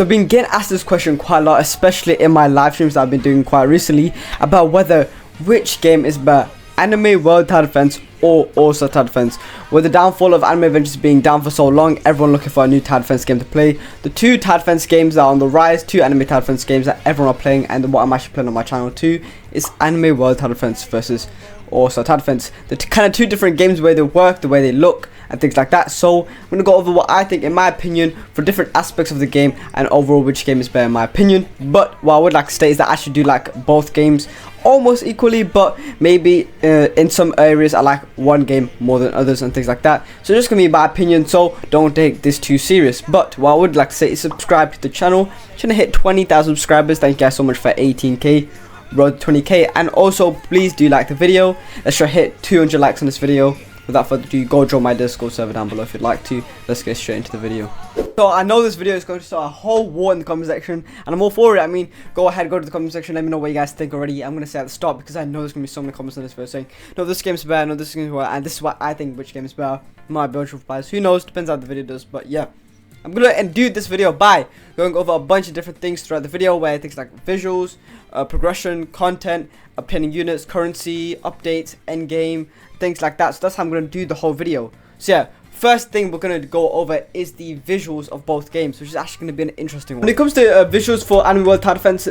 So I've been getting asked this question quite a lot, especially in my live streams that I've been doing quite recently, about whether which game is better, Anime World Tower Defense or All-Star Tower Defense. With the downfall of Anime Adventures being down for so long, everyone looking for a new Tower Defense game to play. The two Tower Defense games that are on the rise, two Anime Tower Defense games that everyone are playing, and what I'm actually playing on my channel too, is Anime World Tower Defense versus All-Star Tower Defense. They're kind of two different games, the way they work, the way they look, and things like that. So I'm going to go over what I think, in my opinion, for different aspects of the game, and overall which game is better in my opinion. But what I would like to state is that I actually do like both games almost equally, but maybe in some areas I like one game more than others and things like that. So just gonna be my opinion, so don't take this too serious. But what I would like to say is subscribe to the channel. Trying to hit 20,000 subscribers. Thank you guys so much for 18k, road to 20k, and also please do like the video. Let's try to hit 200 likes on this video. Without further ado, go join my Discord server down below if you'd like to. Let's get straight into the video. So I know this video is going to start a whole war in the comment section, and I'm all for it. I mean, go ahead, go to the comment section, let me know what you guys think already. I'm going to say at the start, because I know there's going to be so many comments on this video saying, no, this game's better, no, this game's better, and this is what I think which game is better. My Roblox Profiles, who knows, depends how the video does, but yeah. I'm going to do this video by going over a bunch of different things throughout the video, where things like visuals, progression, content, obtaining units, currency, updates, endgame, things like that. So that's how I'm going to do the whole video. So yeah, first thing we're going to go over is the visuals of both games, which is actually going to be an interesting one. When it comes to visuals for Anime World Tower Defense,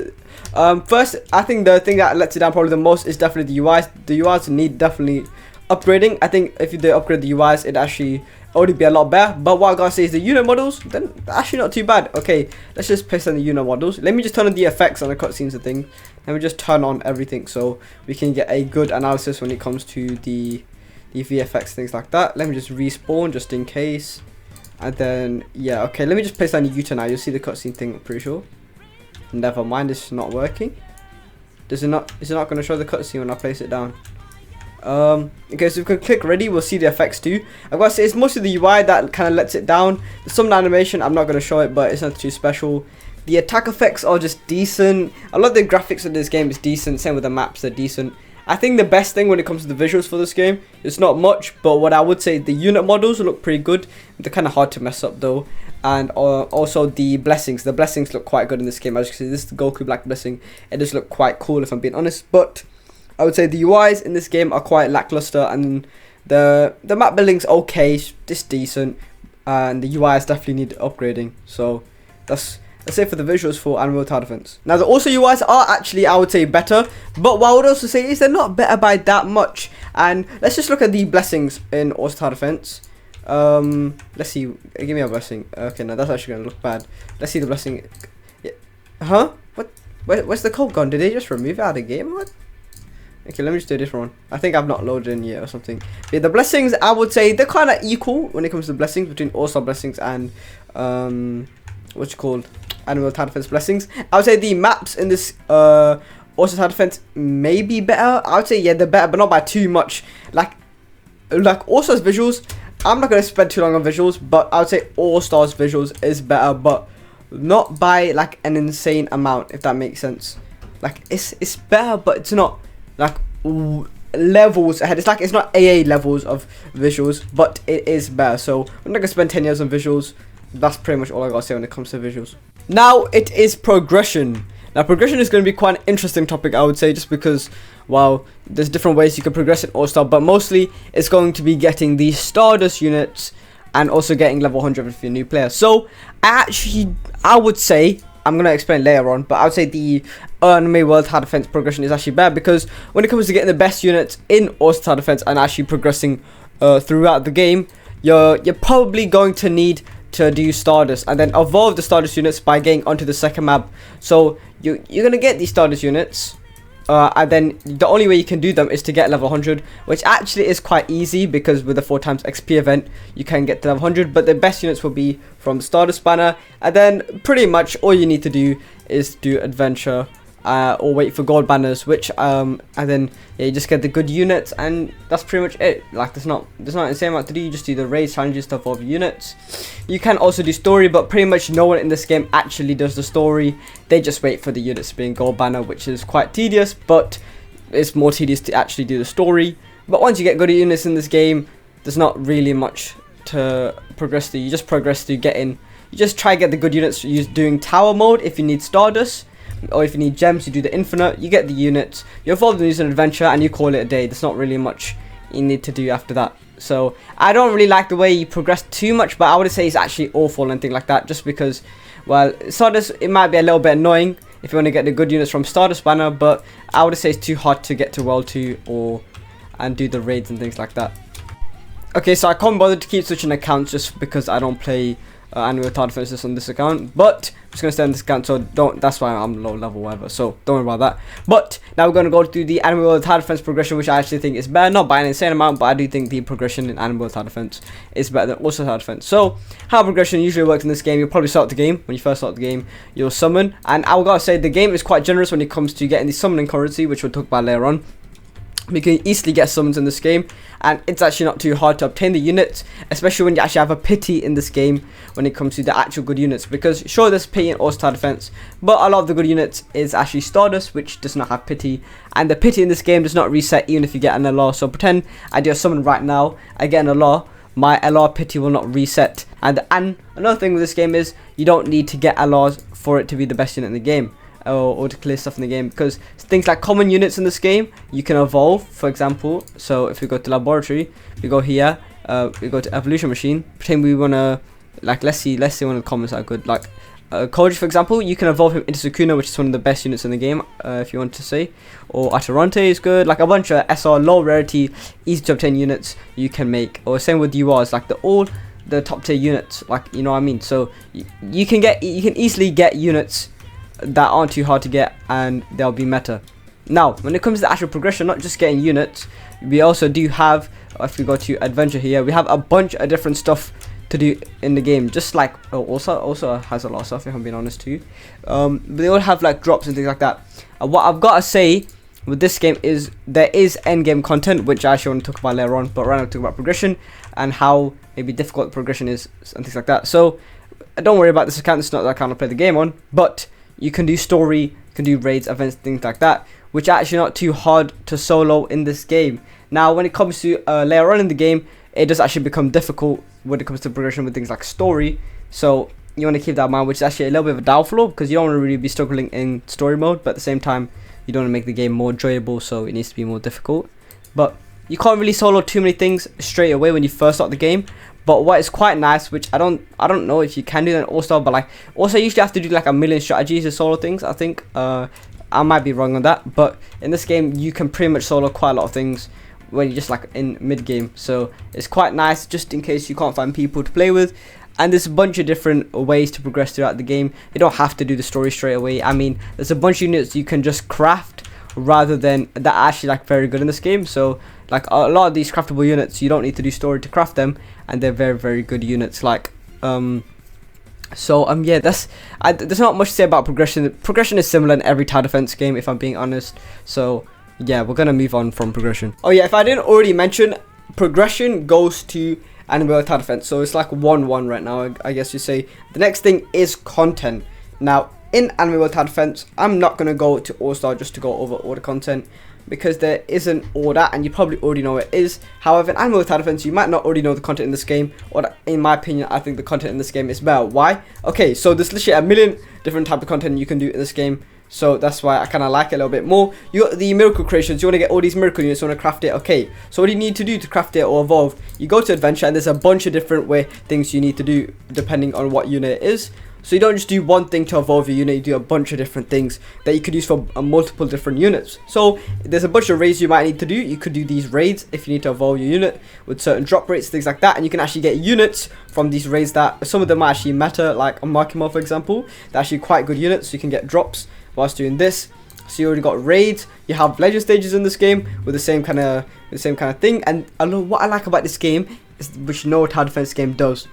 first, I think the thing that lets it down probably the most is definitely the UIs. The UIs need definitely upgrading. I think if they upgrade the UIs, it actually already be a lot better. But what I gotta say is the unit models, then actually not too bad. Okay, let's just place on the unit models. Let me just turn on the effects on the cutscenes and things. Let me just turn on everything so we can get a good analysis when it comes to the VFX, things like that. Let me just respawn just in case. And then yeah, okay, let me just place on the Utah now. You'll see the cutscene thing, I'm pretty sure. Never mind, it's not working. Is it not gonna show the cutscene when I place it down? Okay, so if we can click ready, we'll see the effects too. I've got to say, it's mostly the UI that kind of lets it down. There's some animation, I'm not going to show it, but it's not too special. The attack effects are just decent. A lot of the graphics of this game is decent, same with the maps, they're decent. I think the best thing when it comes to the visuals for this game, it's not much, but what I would say, the unit models look pretty good. They're kind of hard to mess up though. And also the blessings look quite good in this game. As you can see, this is the Goku Black blessing. It does look quite cool if I'm being honest, but I would say the UIs in this game are quite lackluster, and the map building's okay, just decent, and the UIs definitely need upgrading. So that's it for the visuals for Anime Tower Defense. Now the also UIs are actually, I would say, better, but what I would also say is they're not better by that much. And let's just look at the blessings in All Tower Defense. Let's see, give me a blessing. Okay, no, that's actually gonna look bad. Let's see the blessing. Yeah. Huh? What? Where's the code gone? Did they just remove it out of the game? What? Okay, let me just do this one. I think I've not loaded in yet or something. But yeah, the blessings, I would say they're kind of equal when it comes to blessings between All-Star blessings and what's it called, Annual Tower Defense blessings. I would say the maps in this All-Star Tower Defense may be better. I would say yeah, they're better, but not by too much. Like All-Star's visuals, I'm not gonna spend too long on visuals, but I would say All-Star's visuals is better, but not by like an insane amount, if that makes sense. Like it's better, but it's not like levels ahead. It's like it's not AA levels of visuals, but it is better. So I'm not gonna spend 10 years on visuals. That's pretty much all I gotta say when it comes to visuals. Now it is progression. Now progression is going to be quite an interesting topic, I would say, just because, well, there's different ways you can progress in All-Star, but mostly it's going to be getting the Stardust units and also getting level 100 if you're a new player. So I would say, I'm going to explain later on, but I would say the Anime World Tower Defense progression is actually better, because when it comes to getting the best units in All-Star Tower Defense and actually progressing throughout the game, you're probably going to need to do Stardust and then evolve the Stardust units by getting onto the second map. So you're going to get these Stardust units, and then the only way you can do them is to get level 100, which actually is quite easy, because with the 4x XP event you can get to level 100. But the best units will be from the Stardust banner, and then pretty much all you need to do is do adventure or wait for gold banners, which and then yeah, you just get the good units, and that's pretty much it. Like there's not insane amount to do. You just do the raid challenges to evolve units. You can also do story, but pretty much no one in this game actually does the story. They just wait for the units being gold banner, which is quite tedious, but it's more tedious to actually do the story. But once you get good units in this game, there's not really much to progress through. You just progress through getting you just try to get the good units doing tower mode. If you need Stardust, or if you need gems, you do the infinite, you get the units, you evolve them using adventure, and you call it a day. There's not really much you need to do after that. So I don't really like the way you progress too much, but I would say it's actually awful and things like that, just because, well, Stardust, it might be a little bit annoying if you want to get the good units from Stardust banner, but I would say it's too hard to get to World 2 and do the raids and things like that. Okay, so I can't bother to keep switching accounts just because I don't play Anime Tower Defense on this account, but I'm just gonna stay on this account, so that's why I'm low level, whatever, so don't worry about that. But now we're gonna go through the Anime World Tower Defense progression, which I actually think is better, not by an insane amount, but I do think the progression in Anime World Tower Defense is better than also Tower Defense. So how progression usually works in this game: you'll probably start the game. When you first start the game, you'll summon, and I gotta say the game is quite generous when it comes to getting the summoning currency, which we'll talk about later on. You can easily get summons in this game, and it's actually not too hard to obtain the units, especially when you actually have a pity in this game when it comes to the actual good units, because sure, there's pity in All Star Defense, but a lot of the good units is actually Stardust, which does not have pity, and the pity in this game does not reset even if you get an LR. So pretend I do a summon right now, I get an LR, my LR pity will not reset. And another thing with this game is you don't need to get LRs for it to be the best unit in the game, or to clear stuff in the game, because things like common units in this game you can evolve. For example, so if we go to laboratory, we go here, we go to evolution machine, pretend we want to, like, let's see one of the commons that are good, like Koji, for example. You can evolve him into Sukuna, which is one of the best units in the game, if you want to say, or Atarante is good, like a bunch of SR low rarity, easy to obtain units you can make, or same with URs, like all the top tier units, like, you know what I mean. So you can easily get units that aren't too hard to get, and they'll be meta. Now when it comes to the actual progression, not just getting units, we also do have, if we go to adventure here, we have a bunch of different stuff to do in the game, just like also has a lot of stuff, if I'm being honest too. But they all have like drops and things like that. And what I've got to say with this game is there is end game content, which I actually want to talk about later on, but right now I'm talking about progression and how maybe difficult progression is and things like that. So don't worry about this account, it's not that I can't play the game on, but you can do story, you can do raids, events, things like that, which are actually not too hard to solo in this game. Now when it comes to later on in the game, it does actually become difficult when it comes to progression with things like story. So you want to keep that in mind, which is actually a little bit of a downfall, because you don't want to really be struggling in story mode, but at the same time you don't want to make the game more enjoyable, so it needs to be more difficult. But you can't really solo too many things straight away when you first start the game. But what is quite nice, which I don't know if you can do that in All-Star, but like also you usually have to do like a million strategies to solo things, I think. I might be wrong on that, but in this game you can pretty much solo quite a lot of things when you're just like in mid game. So it's quite nice just in case you can't find people to play with. And there's a bunch of different ways to progress throughout the game. You don't have to do the story straight away. I mean, there's a bunch of units you can just craft rather than that are actually like very good in this game. So like a lot of these craftable units, you don't need to do story to craft them, and they're very, very good units. Like yeah, there's not much to say about progression. Progression is similar in every tower defense game, if I'm being honest. So yeah, we're gonna move on from progression. Oh yeah, if I didn't already mention, progression goes to Anime Tower Defense, so it's like 1-1 right now, I guess you say. The next thing is content. Now in Anime Tower Defense, I'm not gonna go to All-Star just to go over all the content, because there isn't all that, and you probably already know what it is. However, in Anime Tower Defense, you might not already know the content in this game, or that, in my opinion, I think the content in this game is better. Why? Okay, so there's literally a million different type of content you can do in this game, so that's why I kind of like it a little bit more. You got the miracle creations, you want to get all these miracle units, you want to craft it. Okay, so what do you need to do to craft it or evolve? You go to adventure, and there's a bunch of different things you need to do depending on what unit it is. So you don't just do one thing to evolve your unit, you do a bunch of different things that you could use for multiple different units. So there's a bunch of raids you might need to do. You could do these raids if you need to evolve your unit with certain drop rates, things like that, and you can actually get units from these raids that some of them are actually meta, like a Makima, for example. They're actually quite good units, so you can get drops whilst doing this. So you already got raids, you have legend stages in this game with the same kind of thing. And what I like about this game is, which no tower defense game does,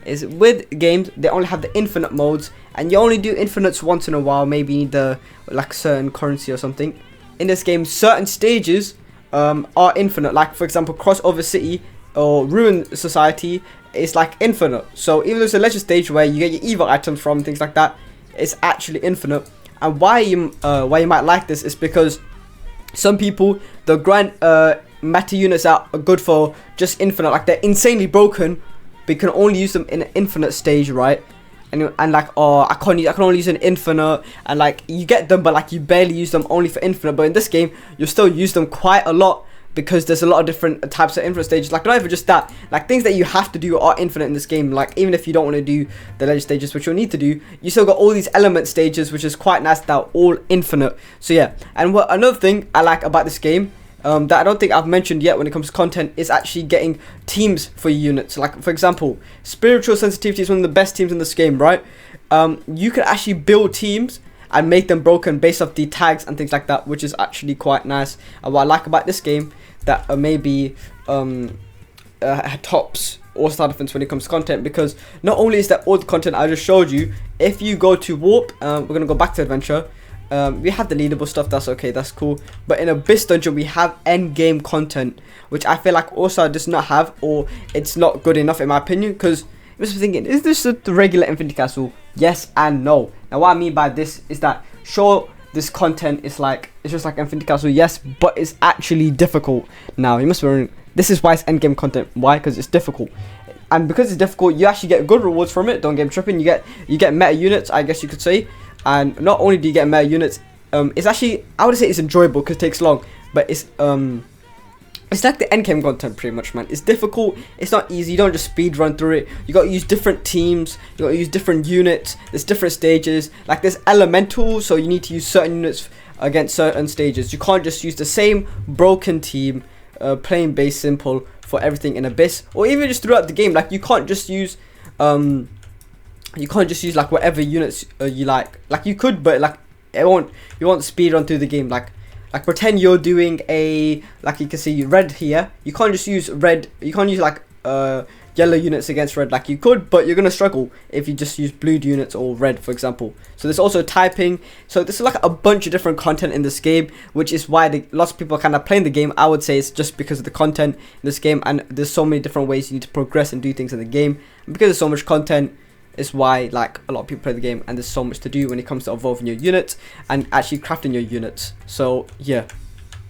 is with games they only have the infinite modes, and you only do infinites once in a while. Maybe you need the like certain currency or something. In this game, certain stages are infinite, like for example Crossover City or Ruin Society is like infinite. So even though it's a legend stage where you get your evil items from, things like that, it's actually infinite. And why you might like this is because some people, the grand meta units are good for just infinite, like they're insanely broken, but you can only use them in an infinite stage, right? and like, oh, I can only use an infinite, and like you get them, but like you barely use them, only for infinite. But in this game, you still use them quite a lot, because there's a lot of different types of infinite stages. Like, not even just that, like things that you have to do are infinite in this game. Like, even if you don't want to do the legend stages, which you'll need to do, you still got all these element stages, which is quite nice, that are all infinite. So yeah, and what another thing I like about this game, that I don't think I've mentioned yet when it comes to content, is actually getting teams for your units. Like, for example, spiritual sensitivity is one of the best teams in this game, right? You can actually build teams and make them broken based off the tags and things like that, which is actually quite nice. And what I like about this game, that maybe tops all-star defense when it comes to content, because not only is that all the content I just showed you, if you go to warp, we're gonna go back to adventure. We have the leaderable stuff, that's okay, that's cool. But in Abyss Dungeon, we have end game content, which I feel like also does not have, or it's not good enough in my opinion. Because I was thinking, is this the regular Infinity Castle? Yes and no. Now what I mean by this is that, sure, this content is like, it's just like Infinity Castle, yes, but it's actually difficult. Now you must be wondering, this is why it's end game content. Why? Because it's difficult. And because it's difficult, you actually get good rewards from it. Don't get me tripping. You get meta units, I guess you could say. And not only do you get meta units, it's actually, I would say it's enjoyable because it takes long, but it's like the endgame content pretty much, man. It's difficult, it's not easy, you don't just speed run through it. You gotta use different teams, you gotta use different units, there's different stages. Like, there's elemental, so you need to use certain units against certain stages. You can't just use the same broken team, plain base simple for everything in Abyss, or even just throughout the game. Like, you can't just use like whatever units you like. Like, you could, but like you won't speed run through the game. Like pretend you're doing a, like you can see red here, you can't just use red, you can't use like yellow units against red. Like, you could, but you're gonna struggle if you just use blue units or red, for example. So there's also typing. So there's like a bunch of different content in this game, which is why lots of people are kind of playing the game. I would say it's just because of the content in this game, and there's so many different ways you need to progress and do things in the game. And because there's so much content, is why like a lot of people play the game, and there's so much to do when it comes to evolving your units and actually crafting your units. So yeah,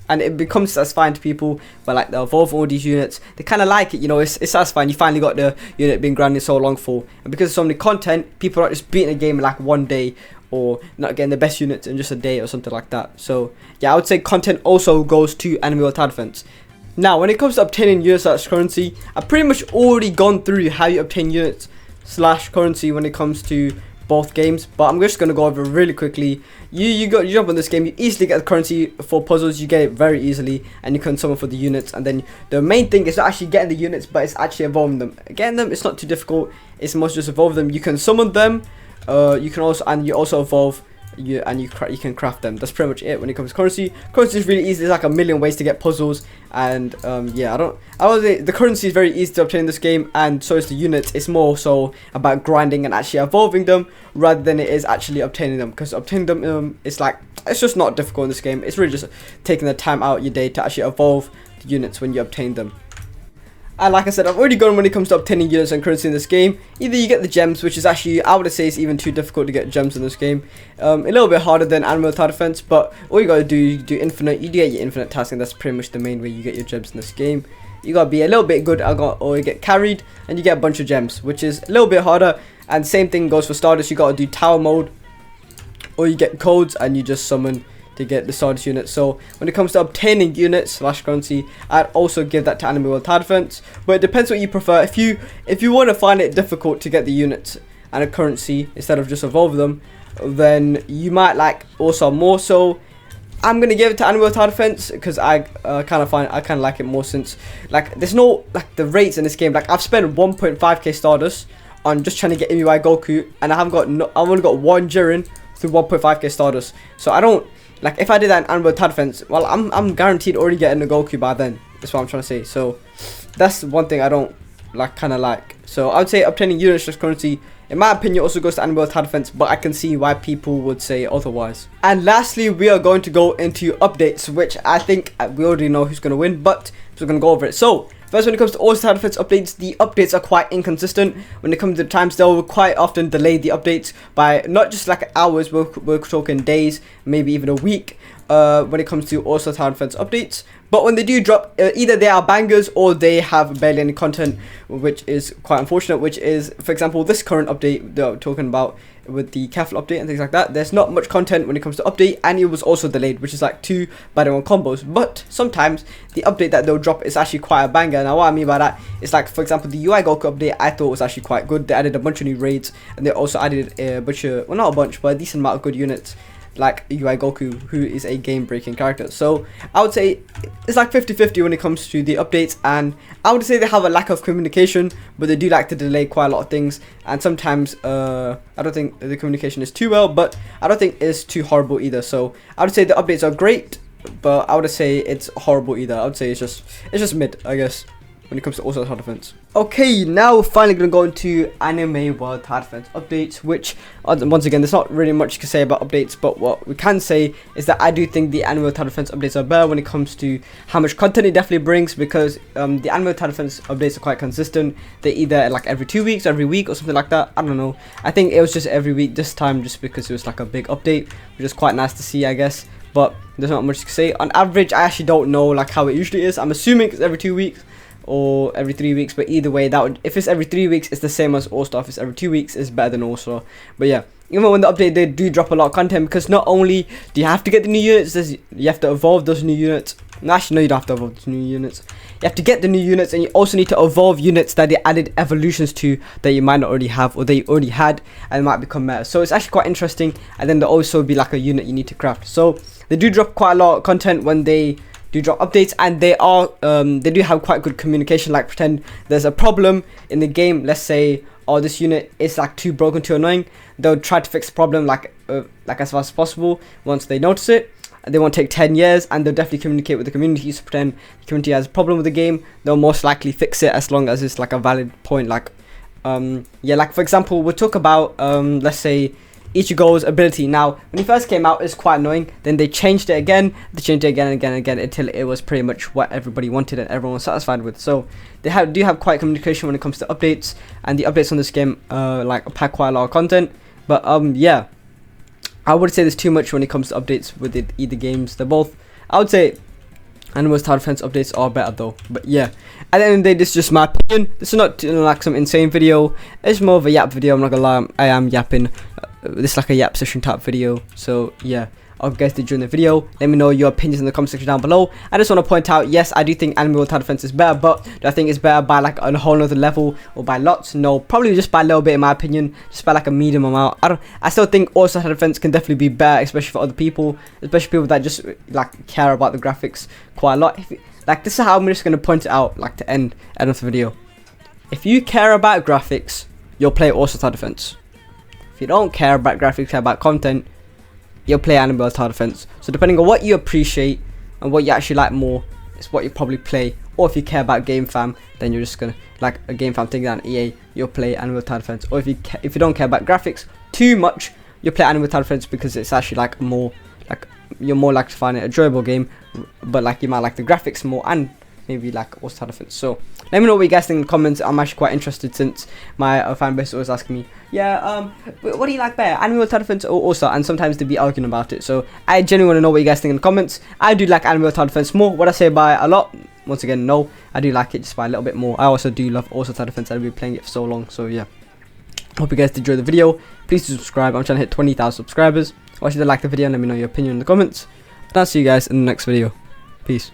and it becomes satisfying to people, but like they evolve all these units, they kind of like it, you know. It's satisfying. You finally got the unit being grinded so long for, and because there's so many content, people are not just beating the game in like one day, or not getting the best units in just a day or something like that. So yeah, I would say content also goes to Enemy World Tower Defense. Now when it comes to obtaining units / currency, I've pretty much already gone through how you obtain units / currency when it comes to both games, but I'm just going to go over really quickly. You jump on this game, you easily get the currency for puzzles, you get it very easily, and you can summon for the units. And then the main thing is not actually getting the units, but it's actually evolving them. Getting them, it's not too difficult, it's mostly just evolve them. You can summon them, you also evolve you can craft them. That's pretty much it when it comes to currency. Currency is really easy. There's like a million ways to get puzzles, and yeah, I would say the currency is very easy to obtain in this game, and so is the units. It's more so about grinding and actually evolving them rather than it is actually obtaining them, because obtaining them it's just not difficult in this game. It's really just taking the time out your day to actually evolve the units when you obtain them. And like I said, I've already gone when it comes to obtaining units and currency in this game. Either you get the gems, which is actually, I would say, it's even too difficult to get gems in this game. A little bit harder than Animal Tower Defense, but all you gotta do, you do infinite, you do get your infinite task, and that's pretty much the main way you get your gems in this game. You gotta be a little bit good, or you get carried, and you get a bunch of gems, which is a little bit harder. And same thing goes for Stardust. You gotta do tower mode, or you get codes, and you just summon to get the Stardust unit. So when it comes to obtaining units / currency, I'd also give that to Enemy World Tower Defense, but it depends what you prefer. If you want to find it difficult to get the units and a currency instead of just evolve them, then you might like also more. So I'm gonna give it to Enemy World Tower Defense because I kind of like it more, since like there's no like the rates in this game. Like, I've spent 1.5k Stardust on just trying to get MUI Goku, and I've only got one Jiren through 1.5k Stardust. So I don't, like, if I did that in Animal Tower Defense, well, I'm guaranteed already getting a Goku by then. That's what I'm trying to say. So that's one thing I don't kind of like. So I would say obtaining units / currency, in my opinion, also goes to Animal Tower Defense, but I can see why people would say otherwise. And lastly, we are going to go into updates, which I think we already know who's going to win, but we're going to go over it. So first, when it comes to all Tower Defense updates, the updates are quite inconsistent. When it comes to the times, they'll quite often delay the updates by not just like hours, we're talking days, maybe even a week. when it comes to also Tower Defense updates. But when they do drop, either they are bangers or they have barely any content, which is quite unfortunate. Which is, for example, this current update that we're talking about with the Careful update and things like that. There's not much content when it comes to update, and it was also delayed, which is like 2 bad one combos. But sometimes the update that they'll drop is actually quite a banger. Now what I mean by that is, like, for example, the UI Goku update I thought was actually quite good. They added a bunch of new raids, and they also added a bunch of, well, not a bunch, but a decent amount of good units, like UI Goku, who is a game-breaking character. So I would say it's like 50-50 when it comes to the updates, and I would say they have a lack of communication, but they do like to delay quite a lot of things, and sometimes I don't think the communication is too well, but I don't think it's too horrible either. So I would say the updates are great, but I would say it's horrible either. I would say it's just mid, I guess, when it comes to also Tower Defense. Okay, now we're finally going to go into Anime World Tower Defense updates, which, once again, there's not really much to say about updates, but what we can say is that I do think the Anime World Tower Defense updates are better when it comes to how much content it definitely brings, because the Anime World Tower Defense updates are quite consistent. They're either like every 2 weeks, every week, or something like that. I don't know. I think it was just every week this time, just because it was like a big update, which is quite nice to see, I guess. But there's not much to say. On average, I actually don't know like how it usually is. I'm assuming it's every 2 weeks or every 3 weeks, but either way, that would, if it's every 3 weeks, it's the same as All Star. If it's every 2 weeks, it's better than All Star. But yeah, even when the update, they do drop a lot of content, because not only do you have to get the new units, you have to evolve those new units. No, actually, no, you don't have to evolve those new units. You have to get the new units, and you also need to evolve units that they added evolutions to that you might not already have, or they already had, and might become meta. So it's actually quite interesting. And then there'll also be like a unit you need to craft. So they do drop quite a lot of content when they do drop updates, and they do have quite good communication. Like, pretend there's a problem in the game, let's say, oh, this unit is like too broken, too annoying, they'll try to fix the problem like as fast as possible once they notice it. They won't take 10 years, and they'll definitely communicate with the community. So pretend the community has a problem with the game, they'll most likely fix it as long as it's like a valid point. Like yeah, like for example, we'll talk about let's say Ichigo's ability. Now, when he first came out, it's quite annoying. Then they changed it again. They changed it again and again and again until it was pretty much what everybody wanted and everyone was satisfied with. So they do have quite communication when it comes to updates, and the updates on this game like pack quite a lot of content. But yeah, I would say there's too much when it comes to updates with either games. They're both, I would say, Animals Tower Defense updates are better though. But yeah, at the end of the day, this is just my opinion. This is not like some insane video. It's more of a yap video. I'm not gonna lie, I am yapping. This is like a yap session type video. So yeah, I hope you guys did enjoy the video. Let me know your opinions in the comment section down below. I just want to point out, yes, I do think Anime World Tower Defense is better, but do I think it's better by like a whole other level or by lots? No, probably just by a little bit in my opinion, just by like a medium amount. I still think also Tower Defense can definitely be better, especially for other people, especially people that just like care about the graphics quite a lot. Like, this is how I'm just going to point it out, like, to end of the video. If you care about graphics, you'll play also Tower Defense. If you don't care about graphics, care about content, you'll play Anime World Tower Defense. So depending on what you appreciate and what you actually like more, it's what you probably play. Or if you care about game fam, then you're just gonna like a game fam thing down EA, you'll play Anime World Tower Defense. Or if you don't care about graphics too much, you'll play Anime World Tower Defense, because it's actually like more like, you're more likely to find it an enjoyable game, but like you might like the graphics more, and maybe like also Tower Defense. So let me know what you guys think in the comments. I'm actually quite interested, since my fan base is always asking me, yeah, what do you like better, Anime World Tower Defense or also? And sometimes they be arguing about it. So I genuinely want to know what you guys think in the comments. I do like Anime World Tower Defense more. What I say by a lot, once again, no, I do like it just by a little bit more. I also do love also Tower Defense. I've been playing it for so long. So yeah, hope you guys did enjoy the video. Please do subscribe. I'm trying to hit 20,000 subscribers. I want you to like the video and let me know your opinion in the comments. And I'll see you guys in the next video. Peace.